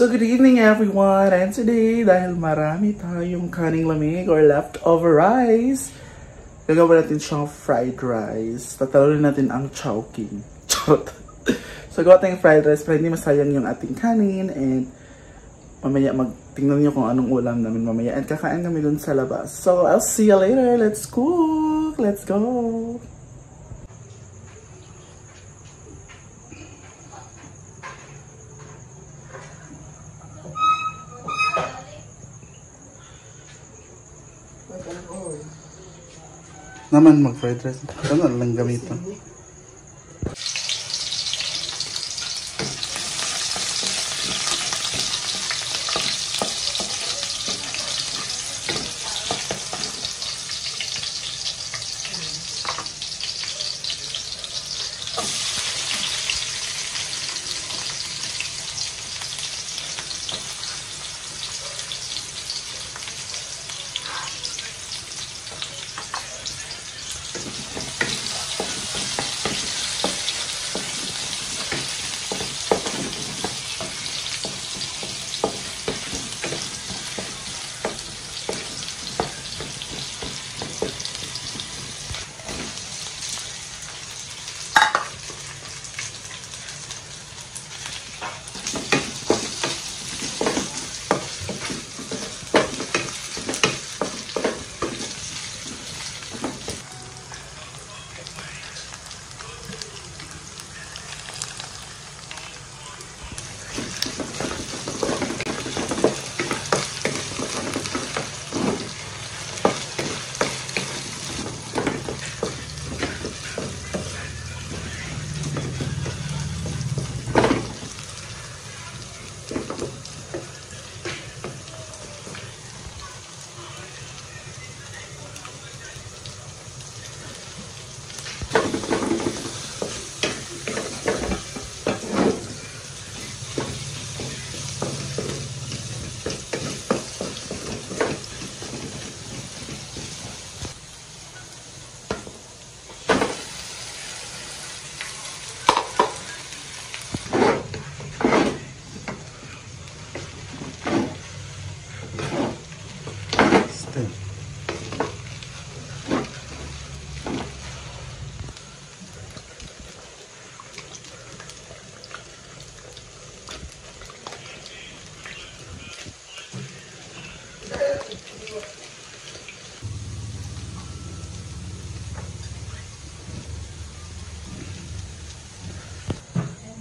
So good evening everyone, and today dahil marami tayong kaning lamig or leftover rice, gagawa natin siyang fried rice. Tatalawin natin ang chowking. Charot. So gawa tayong fried rice para hindi masayang yung ating kanin, and mamaya tingnan nyo kung anong ulam namin mamaya, and kakain kami dun sa labas. So I'll see you later. Let's cook! Let's go! Naman mag-fried rice. Ano lang gamitan?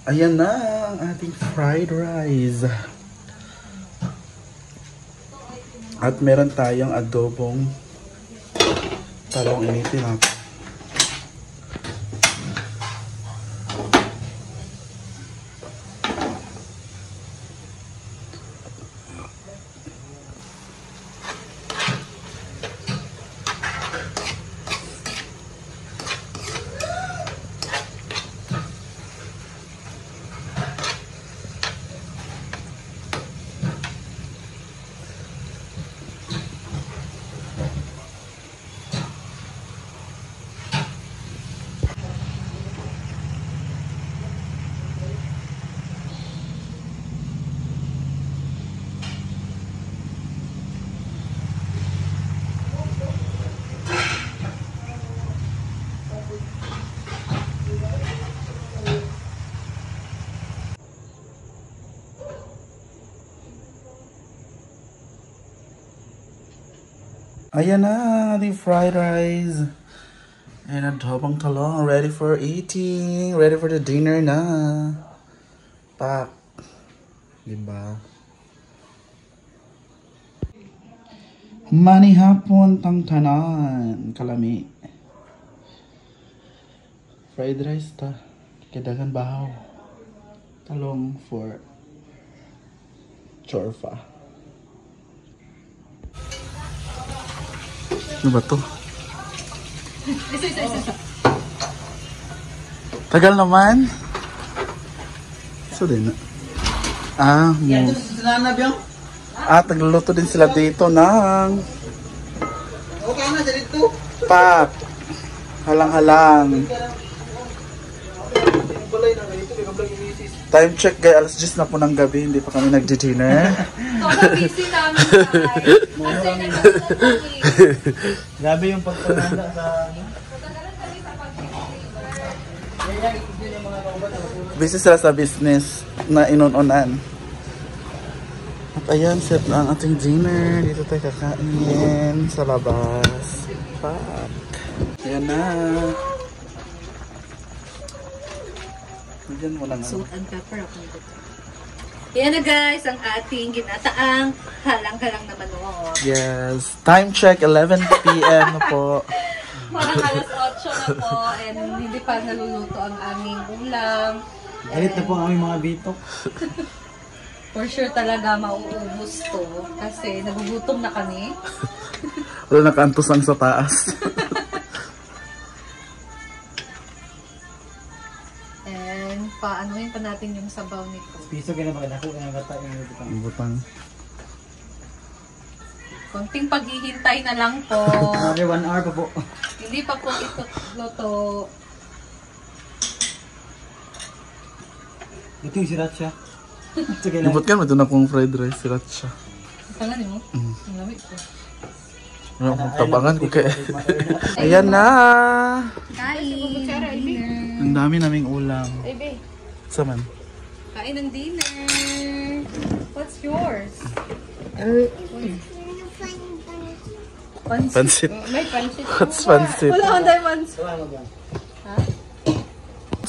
Ayan na ang ating fried rice. At meron tayong adobong talong, initin natin. Ayan na ang ating fried rice and adobong talong, ready for eating, ready for the dinner na. Pak, diba? Manihapon tang tanan, kalami. Fried rice ta, kadagan bahaw. Talong for chorfa. Ano ba to? Tagal naman. So din. Tagluluto din sila dito ng pak. Halang-halang. Time check guys, alas 10 na po ng gabi, hindi pa kami nagdi-dinner. Sobrang busy namin guys. Kasi nagsusunod kami. Grabe yung pagpaganda sa... Busy sila sa business na inununan. At ayan, set na ang ating dinner. Dito tayo kakain sa labas. Fuck. Ayan na. Diyan mo lang. Salt and pepper ako nito. Yan na guys, ang ating ginataang halang-halang na manok. Yes. Time check, 11 p.m. na po. Parang alas 8 na po and hindi pa naluluto ang aming ulam. Galit na po ang aming mga bitok. For sure talaga mauubos to kasi nagugutom na kami. Wala nakaantusang sa taas. And paanohin pa natin yung sabaw nito. Piso ka na ba? Naku, ang gata yung butang. Butang. Konting paghihintay na lang po. Another 1 hour pa po. Hindi pa po ito luto. Ito yung sriracha. Sige lang. Lubot ka, ito na pong fried rice. Sriracha. Tangan mo? Ang lamig ko. Tabangan ko kaya. Ayan na! Kain! Dinner! Ang dami naming ulam. Saman? Kain ng dinner! What's yours? Pansit. May pansit. What's pansit? Wala akong diamonds.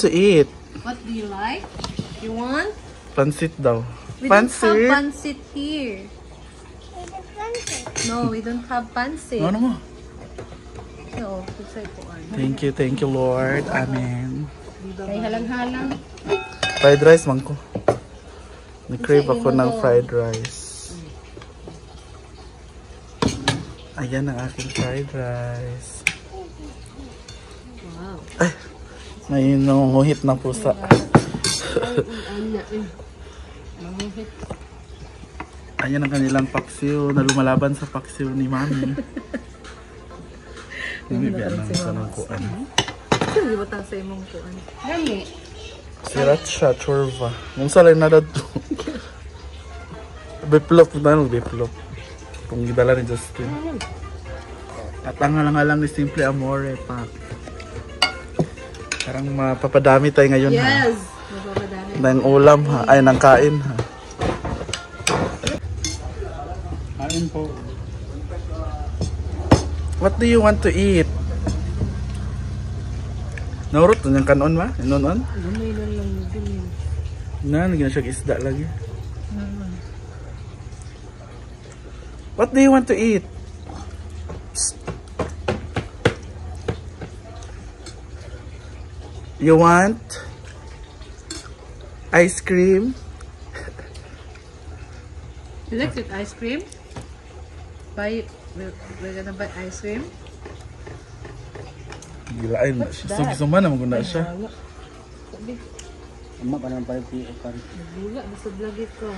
To eat. What do you like? You want? Pansit daw. We don't have Pansit? pansit here. No, we don't have pansit. Ano mo? No, kusay po. Thank you Lord. Amen. May halang-halang. Fried rice man ko. Nag-crave ako ng fried rice. Ayan ang aking fried rice. Wow. Ay, may nangunguhit na pusa. Ayan ang kanilang paksiw na lumalaban sa paksiw ni Mami. Hindi ba nang sanangkuan? Hindi ba tayo sa imong kuan? Gami. Sriracha, chorva. Kung salay na dito. Biplop, tayo biplop. Kung gidala ni Justin. At ang halang-halang ni Simple Amore pa. Parang mapapadami tayo ngayon ha. Yes! Mapapadami. Ng ulam ha. Ay, ng kain ha. Kain po. What do you want to eat? Naurot yung kanon ba? Inon-on? Gamay na lang din. Na, nagyan siya isda lagi. What do you want to eat? You want ice cream? You like it ice cream? We're gonna buy ice cream? Gilain na siya. Summa naman kung na siya. Amma pa naman pala. Nagula, nasa vlog ito.